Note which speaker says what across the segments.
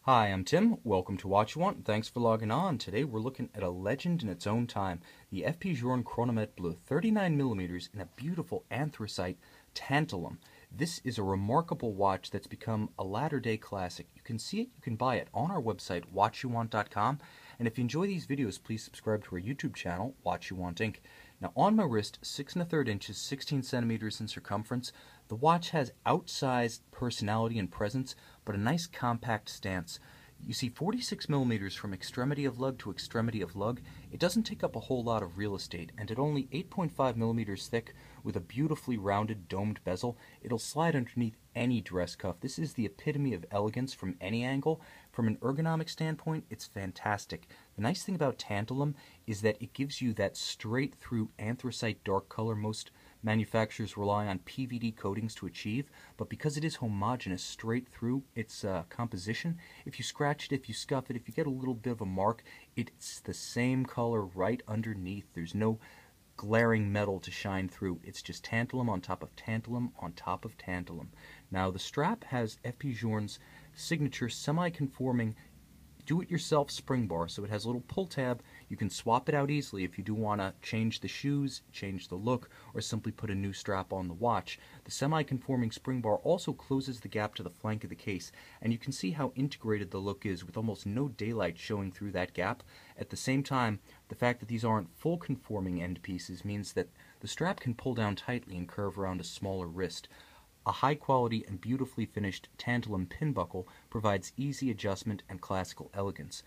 Speaker 1: Hi, I'm Tim. Welcome to Watch You Want. Thanks for logging on. Today we're looking at a legend in its own time, the FP Journe Chronometre Bleu, 39mm in a beautiful anthracite tantalum. This is a remarkable watch that's become a latter-day classic. You can see it, you can buy it on our website, watchyouwant.com. And if you enjoy these videos, please subscribe to our YouTube channel, Watch You Want Inc. Now on my wrist, 6 1/3 inches, 16 centimeters in circumference, the watch has outsized personality and presence, but a nice compact stance. You see 46mm from extremity of lug to extremity of lug. It doesn't take up a whole lot of real estate, and at only 8.5mm thick with a beautifully rounded domed bezel, it'll slide underneath any dress cuff. This is the epitome of elegance from any angle. From an ergonomic standpoint, it's fantastic. The nice thing about tantalum is that it gives you that straight through anthracite dark color most manufacturers rely on PVD coatings to achieve, but because it is homogeneous straight through its composition, if you scratch it, if you scuff it, if you get a little bit of a mark, it's the same color right underneath. There's no glaring metal to shine through. It's just tantalum on top of tantalum on top of tantalum. Now the strap has FP Journe's signature semi-conforming do-it-yourself spring bar, so it has a little pull tab. You can swap it out easily if you do want to change the shoes, change the look, or simply put a new strap on the watch. The semi-conforming spring bar also closes the gap to the flank of the case, and you can see how integrated the look is with almost no daylight showing through that gap. At the same time, the fact that these aren't full conforming end pieces means that the strap can pull down tightly and curve around a smaller wrist. A high-quality and beautifully finished tantalum pin buckle provides easy adjustment and classical elegance.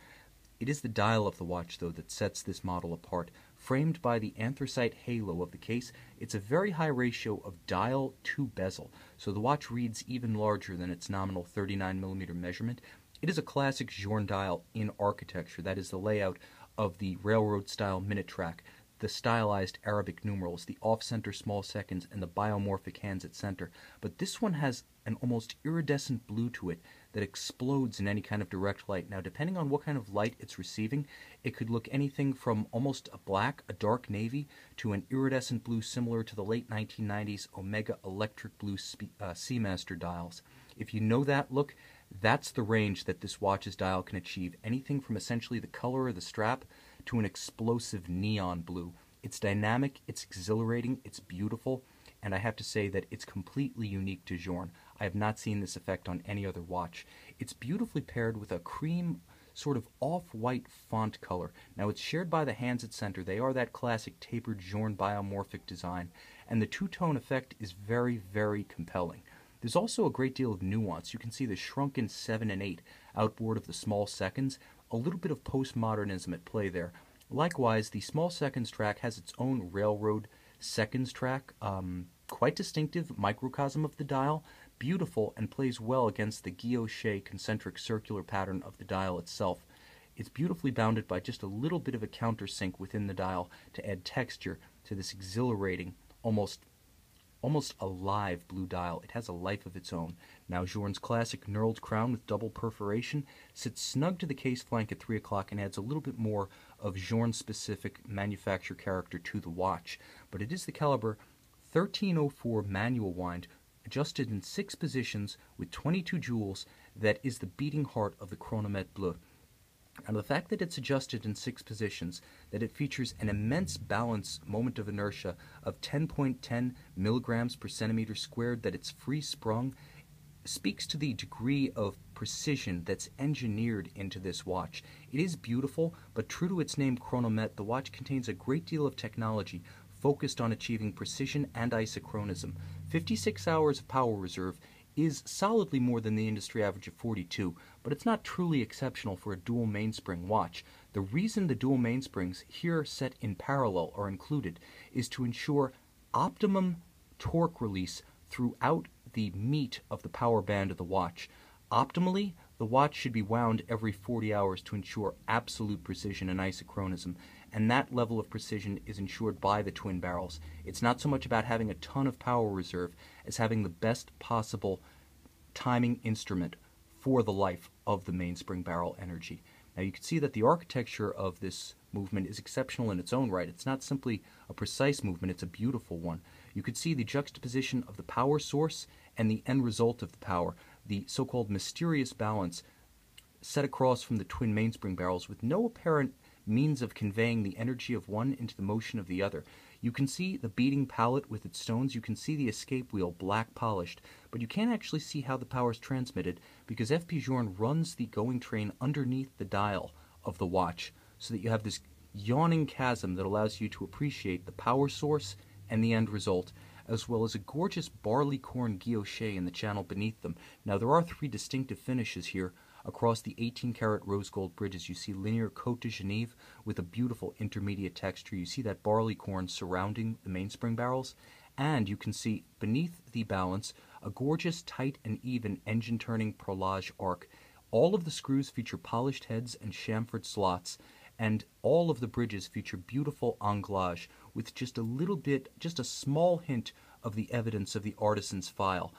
Speaker 1: It is the dial of the watch, though, that sets this model apart. Framed by the anthracite halo of the case, it's a very high ratio of dial to bezel, so the watch reads even larger than its nominal 39mm measurement. It is a classic Journe dial in architecture. That is the layout of the railroad-style minute track, the stylized Arabic numerals, the off-center small seconds, and the biomorphic hands at center. But this one has an almost iridescent blue to it that explodes in any kind of direct light. Now, depending on what kind of light it's receiving, it could look anything from almost a black, a dark navy, to an iridescent blue similar to the late 1990s Omega electric blue Seamaster dials. If you know that look, that's the range that this watch's dial can achieve. Anything from essentially the color of the strap to an explosive neon blue. It's dynamic, it's exhilarating, it's beautiful, and I have to say that it's completely unique to Journe. I have not seen this effect on any other watch. It's beautifully paired with a cream, sort of off-white font color. Now it's shared by the hands at center. They are that classic tapered Journe biomorphic design, and the two-tone effect is very, very compelling. There's also a great deal of nuance. You can see the shrunken 7 and 8 outboard of the small seconds, a little bit of postmodernism at play there. Likewise, the small seconds track has its own railroad seconds track, quite distinctive microcosm of the dial, beautiful, and plays well against the guilloche concentric circular pattern of the dial itself. It's beautifully bounded by just a little bit of a countersink within the dial to add texture to this exhilarating, almost alive blue dial. It has a life of its own. Now Journe's classic knurled crown with double perforation sits snug to the case flank at 3 o'clock and adds a little bit more of Journe-specific manufacturer character to the watch. But it is the caliber 1304 manual wind, adjusted in 6 positions with 22 jewels, that is the beating heart of the Chronometre Bleu. And the fact that it's adjusted in 6 positions, that it features an immense balance moment of inertia of 10.10 milligrams per centimeter squared, that it's free sprung, speaks to the degree of precision that's engineered into this watch. It is beautiful, but true to its name Chronometre, the watch contains a great deal of technology focused on achieving precision and isochronism. 56 hours of power reserve is solidly more than the industry average of 42, but it's not truly exceptional for a dual mainspring watch. The reason the dual mainsprings, here set in parallel, are included is to ensure optimum torque release throughout the meat of the power band of the watch. Optimally, the watch should be wound every 40 hours to ensure absolute precision and isochronism, and that level of precision is ensured by the twin barrels. It's not so much about having a ton of power reserve as having the best possible timing instrument for the life of the mainspring barrel energy. Now you can see that the architecture of this movement is exceptional in its own right. It's not simply a precise movement, it's a beautiful one. You could see the juxtaposition of the power source and the end result of the power, the so-called mysterious balance set across from the twin mainspring barrels with no apparent means of conveying the energy of one into the motion of the other. You can see the beating pallet with its stones, you can see the escape wheel black polished, but you can't actually see how the power is transmitted because FP Journe runs the going train underneath the dial of the watch so that you have this yawning chasm that allows you to appreciate the power source and the end result, as well as a gorgeous barley corn guilloche in the channel beneath them. Now there are three distinctive finishes here. Across the 18-karat rose gold bridges, you see linear Côte de Genève with a beautiful intermediate texture. You see that barley corn surrounding the mainspring barrels, and you can see beneath the balance a gorgeous tight and even engine-turning perlage arc. All of the screws feature polished heads and chamfered slots, and all of the bridges feature beautiful anglage with just a little bit, just a small hint of the evidence of the artisan's file.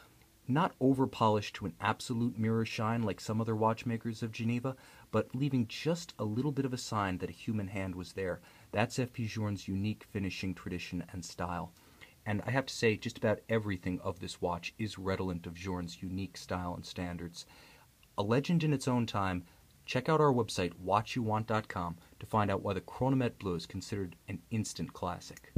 Speaker 1: Not over-polished to an absolute mirror shine like some other watchmakers of Geneva, but leaving just a little bit of a sign that a human hand was there. That's FP Journe's unique finishing tradition and style. And I have to say, just about everything of this watch is redolent of Journe's unique style and standards. A legend in its own time. Check out our website, watchyouwant.com, to find out why the Chronometre Bleu is considered an instant classic.